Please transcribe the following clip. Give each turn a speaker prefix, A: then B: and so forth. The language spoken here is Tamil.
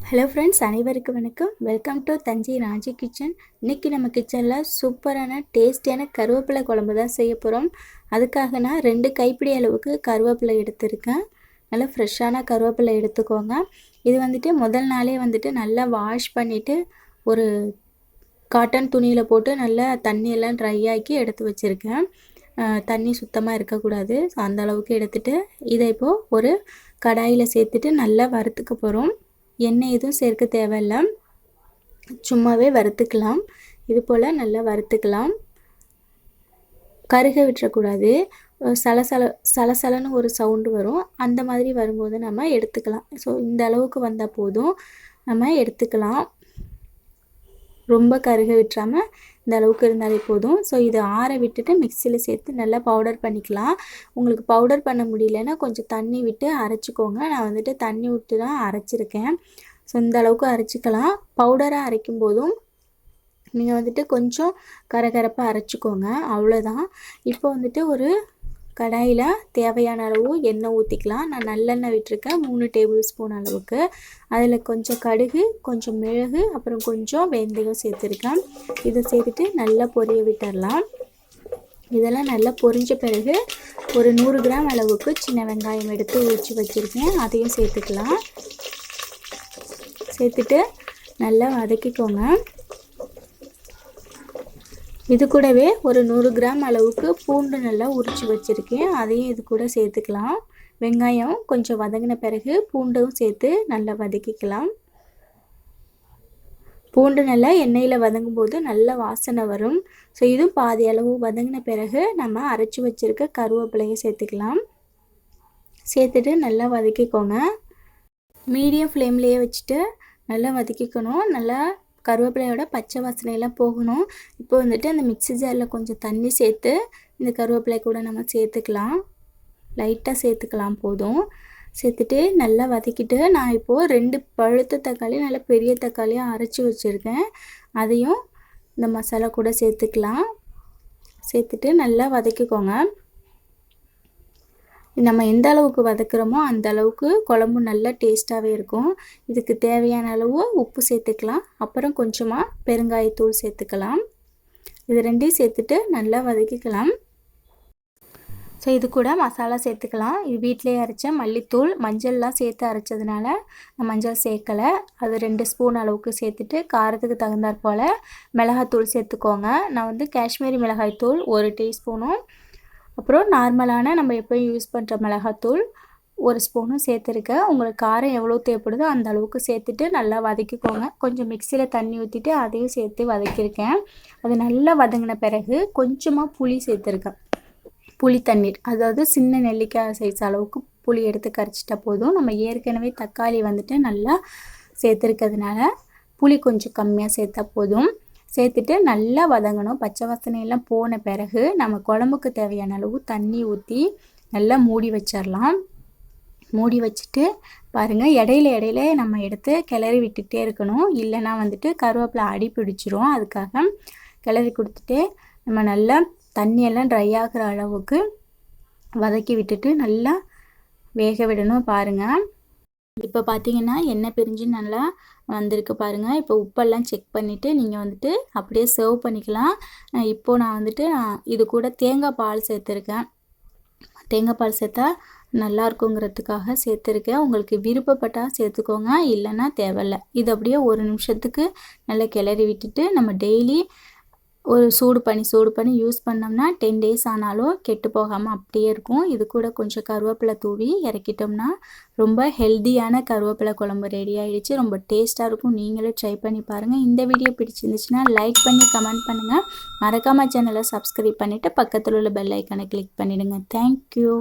A: ஹலோ ஃப்ரெண்ட்ஸ், அனைவருக்கும் வணக்கம். Welcome to Thanjai Raji kitchen. இன்றைக்கி நம்ம கிச்சனில் சூப்பரான டேஸ்டியான கருவேப்பிலை குழம்பு தான் செய்ய போகிறோம். அதுக்காக நான் 2 கைப்பிடி அளவுக்கு கருவேப்பிலை எடுத்திருக்கேன். நல்லா ஃப்ரெஷ்ஷான கருவேப்பிலை எடுத்துக்கோங்க. இது முதல் நாளே நல்லா வாஷ் பண்ணிவிட்டு ஒரு காட்டன் துணியில் போட்டு நல்லா தண்ணியெல்லாம் ட்ரை ஆக்கி எடுத்து வச்சுருக்கேன். தண்ணி சுத்தமாக இருக்கக்கூடாது. அந்த அளவுக்கு எடுத்துகிட்டு இதை இப்போது ஒரு கடாயில் சேர்த்துட்டு நல்லா வறுத்துக்க போகிறோம். எண்ணெய் எதுவும் சேர்க்க தேவையில்லை, சும்மாவே வறுத்துக்கலாம். இது போல் நல்லா வறுத்துக்கலாம். கருக விட்டுறக்கூடாது. சலசலன்னு ஒரு சவுண்டு வரும். அந்த மாதிரி வரும்போது நம்ம எடுத்துக்கலாம். ஸோ இந்த அளவுக்கு வந்தால் போதும், நம்ம எடுத்துக்கலாம். ரொம்ப கருக விட்டுறாமல் இந்த அளவுக்கு இருந்தாலே போதும். ஸோ இதை ஆற விட்டுட்டு மிக்சியில் சேர்த்து நல்லா பவுடர் பண்ணிக்கலாம். உங்களுக்கு பவுடர் பண்ண முடியலன்னா கொஞ்சம் தண்ணி விட்டு அரைச்சிக்கோங்க. நான் தண்ணி விட்டு தான் அரைச்சிருக்கேன். ஸோ இந்த அளவுக்கு அரைச்சிக்கலாம். பவுடராக அரைக்கும் போதும் நீங்கள் கொஞ்சம் கரகரப்பாக அரைச்சிக்கோங்க, அவ்வளோதான். இப்போ ஒரு கடாயில் தேவையான அளவு எண்ணெய் ஊற்றிக்கலாம். நான் நல்லெண்ணெய் விட்டுருக்கேன் 3 டேபிள் ஸ்பூன் அளவுக்கு. அதில் கொஞ்சம் கடுகு, கொஞ்சம் மிளகு, அப்புறம் கொஞ்சம் வெந்தயம் சேர்த்துருக்கேன். இதை சேர்த்துட்டு நல்லா பொரிய விட்டுடலாம். இதெல்லாம் நல்லா பொரிஞ்ச பிறகு ஒரு 100 கிராம் அளவுக்கு சின்ன வெங்காயம் எடுத்து உரித்து வச்சுருக்கேன். அதையும் சேர்த்துக்கலாம். சேர்த்துட்டு நல்லா வதக்கிக்கோங்க. இது கூடவே ஒரு 100 கிராம் அளவுக்கு பூண்டு நல்லா உரித்து வச்சுருக்கேன். அதையும் இது கூட சேர்த்துக்கலாம். வெங்காயம் கொஞ்சம் வதங்கின பிறகு பூண்டும் சேர்த்து நல்லா வதக்கிக்கலாம். பூண்டு நல்லா எண்ணெயில் வதங்கும் போது நல்ல வாசனை வரும். ஸோ இதுவும் பாதி அளவு வதங்கின பிறகு நம்ம அரைச்சி வச்சுருக்க கருவேப்பிலையை சேர்த்துக்கலாம். சேர்த்துட்டு நல்லா வதக்கிக்கோங்க. மீடியம் ஃப்ளேம்லேயே வச்சுட்டு நல்லா வதக்கிக்கணும். நல்லா கருவேப்பிலையோட பச்சை வாசனையெல்லாம் போகணும். இப்போ அந்த மிக்ஸி ஜாரில் கொஞ்சம் தண்ணி சேர்த்து இந்த கருவேப்பிலை கூட நம்ம சேர்த்துக்கலாம். லைட்டாக சேர்த்துக்கலாம் போதும். சேர்த்துட்டு நல்லா வதக்கிட்டு நான் இப்போது 2 பழுத்த தக்காளி நல்லா பெரிய தக்காளியாக அரைச்சி வச்சுருக்கேன். அதையும் இந்த மசாலா கூட சேர்த்துக்கலாம். சேர்த்துட்டு நல்லா வதக்கிக்கோங்க. நம்ம எந்த அளவுக்கு வதக்குறோமோ அந்த அளவுக்கு குழம்பு நல்லா டேஸ்ட்டாகவே இருக்கும். இதுக்கு தேவையான அளவு உப்பு சேர்த்துக்கலாம். அப்புறம் கொஞ்சமாக பெருங்காயத்தூள் சேர்த்துக்கலாம். இது 2ஐயும் சேர்த்துட்டு நல்லா வதக்கிக்கலாம். ஸோ இது கூட மசாலா சேர்த்துக்கலாம். இது வீட்டிலேயே அரைச்ச மல்லித்தூள், மஞ்சள்லாம் சேர்த்து அரைச்சதுனால நான் மஞ்சள் சேர்க்கலை. அது 2 ஸ்பூன் அளவுக்கு சேர்த்துட்டு காரத்துக்கு தகுந்தாற் போல் மிளகாத்தூள் சேர்த்துக்கோங்க. நான் காஷ்மீரி மிளகாய்த்தூள் 1 டீஸ்பூனும், அப்புறம் நார்மலான நம்ம எப்போயும் யூஸ் பண்ணுற மிளகாத்தூள் 1 ஸ்பூனும் சேர்த்துருக்கேன். உங்களுக்கு காரம் எவ்வளோ தேவைப்படுதோ அந்த அளவுக்கு சேர்த்துட்டு நல்லா வதக்கிக்கோங்க. கொஞ்சம் மிக்சியில் தண்ணி ஊற்றிட்டு அதையும் சேர்த்து வதக்கியிருக்கேன். அது நல்லா வதங்கின பிறகு கொஞ்சமாக புளி சேர்த்துருக்கேன். புளி தண்ணீர், அதாவது சின்ன நெல்லிக்காய் சைஸ் அளவுக்கு புளி எடுத்து கரைச்சிட்டா போதும். நம்ம ஏற்கனவே தக்காளி நல்லா சேர்த்துருக்கிறதுனால புளி கொஞ்சம் கம்மியாக சேர்த்தா போதும். சேர்த்துட்டு நல்லா வதங்கணும். பச்சை வாசனையெல்லாம் போன பிறகு நம்ம குழம்புக்கு தேவையான அளவு தண்ணி ஊற்றி நல்லா மூடி வச்சிடலாம். மூடி வச்சுட்டு பாருங்கள், இடையில நம்ம எடுத்து கிளறி விட்டுகிட்டே இருக்கணும். இல்லைனா கருவேப்பிலை அடி பிடிச்சிரும். அதுக்காக கிளறி கொடுத்துட்டு நம்ம நல்லா தண்ணியெல்லாம் ட்ரை ஆகிற அளவுக்கு வதக்கி விட்டுட்டு நல்லா வேக விடணும். பாருங்கள், இப்போ பார்த்தீங்கன்னா எண்ணெய் பிரிஞ்சு நல்லா வந்திருக்கு பாருங்கள். இப்போ உப்பெல்லாம் செக் பண்ணிவிட்டு நீங்கள் அப்படியே சர்வ் பண்ணிக்கலாம். இப்போது நான் இது கூட தேங்காய் பால் சேர்த்துருக்கேன். தேங்காய் பால் சேர்த்தா நல்லா இருக்குங்கிறதுக்காக சேர்த்துருக்கேன். உங்களுக்கு விருப்பப்பட்டால் சேர்த்துக்கோங்க, இல்லைன்னா தேவையில்லை. இது அப்படியே 1 நிமிஷத்துக்கு நல்லா கிளறி விட்டுட்டு நம்ம டெய்லி ஒரு சூடு பண்ணி யூஸ் பண்ணோம்னா 10 டேஸ் ஆனாலும் கெட்டு போகாமல் அப்படியே இருக்கும். இது கூட கொஞ்சம் கருவேப்பிலை தூவி இறக்கிட்டோம்னா ரொம்ப ஹெல்த்தியான கருவேப்பிலை குழம்பு ரெடி ஆகிடுச்சு. ரொம்ப டேஸ்ட்டாக இருக்கும். நீங்களும் ட்ரை பண்ணி பாருங்கள். இந்த வீடியோ பிடிச்சிருந்துச்சுன்னா லைக் பண்ணி கமெண்ட் பண்ணுங்கள். மறக்காமல் சேனலை சப்ஸ்கிரைப் பண்ணிவிட்டு பக்கத்தில் உள்ள பெல் ஐக்கானை கிளிக் பண்ணிவிடுங்க. தேங்க்யூ.